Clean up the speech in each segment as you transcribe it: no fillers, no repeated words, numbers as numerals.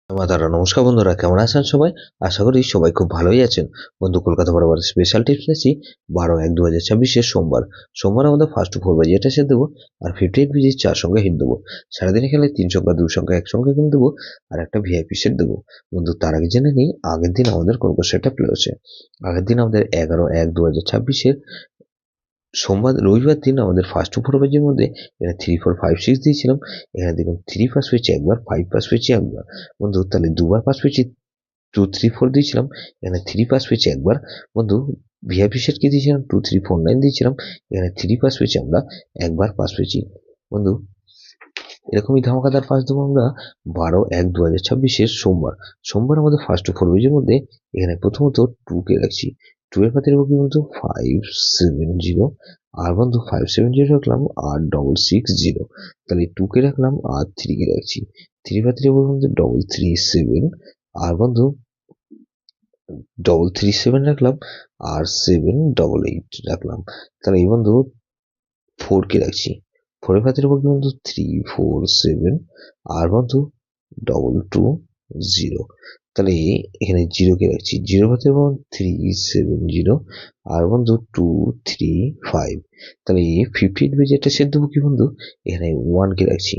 মাতারা নমস্কার বন্ধুরা, কেমন আছেন সবাই? আশা করি সবাই খুব ভালোই আছেন। বন্ধু, কলকাতা বরাবর স্পেশাল টিপস নিয়েছি 12/1/2026 সোমবার আমাদের ফার্স্ট 4 বাজিয়ে সেট দেবো আর 58 বিজি 4 সংখ্যা হিট দেবো। সারাদিনে খেলে 3 সংখ্যা 2 সংখ্যা 1 সংখ্যা কিন্তু দেবো আর একটা ভিআইপি সেট দেবো। বন্ধু, তার আগে জেনে নিই আগের দিন আমাদের কোন কোন সেটটা প্লে হচ্ছে। আগের দিন আমাদের 11/1/2026 রবিবার দিন আমাদের ফার্স্ট 4 পেজের মধ্যে এখানে 3 4 5 6 দিয়েছিলাম। এখানে দেখুন 3 পাস পেয়েছি একবার, 5 পাস পেয়েছি একবার। বন্ধু, তাহলে দুবার পাস পেয়েছি 2 3 4 দিয়েছিলাম, এখানে 3 পাস পেয়েছি একবার। বন্ধু, ভিআইপি সেট কি দিয়েছিলাম 2 3 4 9 দিয়েছিলাম, এখানে 3 পাস পেয়েছি আমরা, একবার পাস পেয়েছি। বন্ধু, এরকমই ধামাকাদার পাস দেবো আমরা 12/1/2026 সোমবার আমাদের ফার্স্ট 4 পেজের মধ্যে এখানে প্রথমত 2 কে রাখছি। 2 এর পাতে রাখবো কিন্তু 570 আর বন্ধু 570 রাখলাম আর 660, তাহলে 2 কে রাখলাম আর 3 কে রাখছি। 3 পাতে রাখবো কিন্তু 337 আর বন্ধু 337 রাখলাম আর 788 রাখলাম, তাহলে এই বন্ধু 4 কে রাখছি। 4 এর পাতে রাখবো কিন্তু 347 আর বন্ধু 220, তাহলে এখানে 0 কে রাখছি। 0 পাতে রাখবো 370 আর বন্ধু 235, তাহলে 58 বেজে একটা সেট দেবো কি বন্ধু, এখানে 1 কে রাখছি।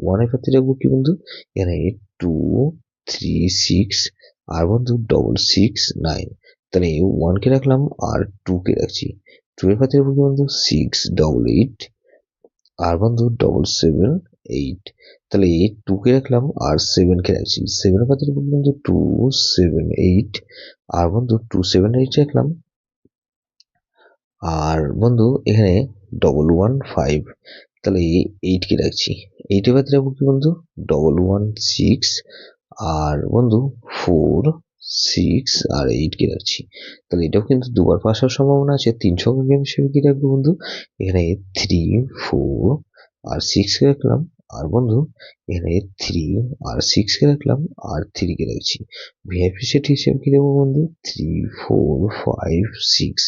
1 এর পাতে রাখবো কি বন্ধু, এখানে 236 আর বন্ধু 669, তাহলে 1 কে রাখলাম আর 2 কে রাখছি। 2 এর পাতে রাখবো কি বন্ধু 688 আর বন্ধু 778, তাহলে 2 কে রাখলাম আর 7 কে রাখছি। 7 এর পাতে রাখবো কিন্তু 278 আর বন্ধু 278 রাখলাম আর বন্ধু এখানে 115, তাহলে 8 কে রাখছি। 8 এর পাতে রাখবো কি বন্ধু 116 আর বন্ধু 4 6 আর 8 কে রাখছি। তাহলে এটাও কিন্তু দুবার পাস হওয়ার সম্ভাবনা আছে। 3 সংখ্যা গেম হিসেবে কি রাখবো বন্ধু, এখানে 3 4 আর 6 কে রাখলাম আর বন্ধু এখানে 3 আর 6 কে রাখলাম আর 3 কে রাখছি। ভিআইপি সেট হিসেবে কি দেবো বন্ধু 3 4 5 6,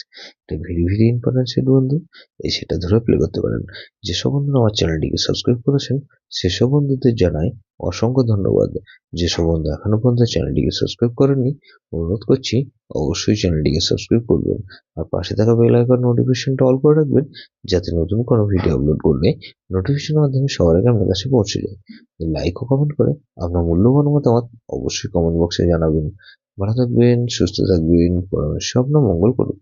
এটা ভেরি ভেরি ইম্পর্টেন্ট সেট বন্ধু, এই সেটা ধরে প্লে করতে পারেন। যেসব বন্ধুরা আমার চ্যানেলটিকে সাবস্ক্রাইব করেছেন সেসব বন্ধুদের জানাই অসংখ্য ধন্যবাদ। যেসব বন্ধু এখনো পর্যন্ত চ্যানেলটিকে সাবস্ক্রাইব করেননি, অনুরোধ করছি অবশ্যই চ্যানেলটিকে সাবস্ক্রাইব করবেন আর পাশে থাকা বেল আইকন নোটিফিকেশনটা অল করে রাখবেন, যাতে নতুন কোনো ভিডিও আপলোড করলে নোটিফিকেশনের মাধ্যমে সবার আগে আপনার কাছে পৌঁছে যায়। লাইক ও কমেন্ট করে আপনার মূল্যবান মতামত অবশ্যই কমেন্ট বক্সে জানাবেন। ভালো থাকবেন, সুস্থ থাকবেন, পরমেশ্বর আপনার মঙ্গল করুন।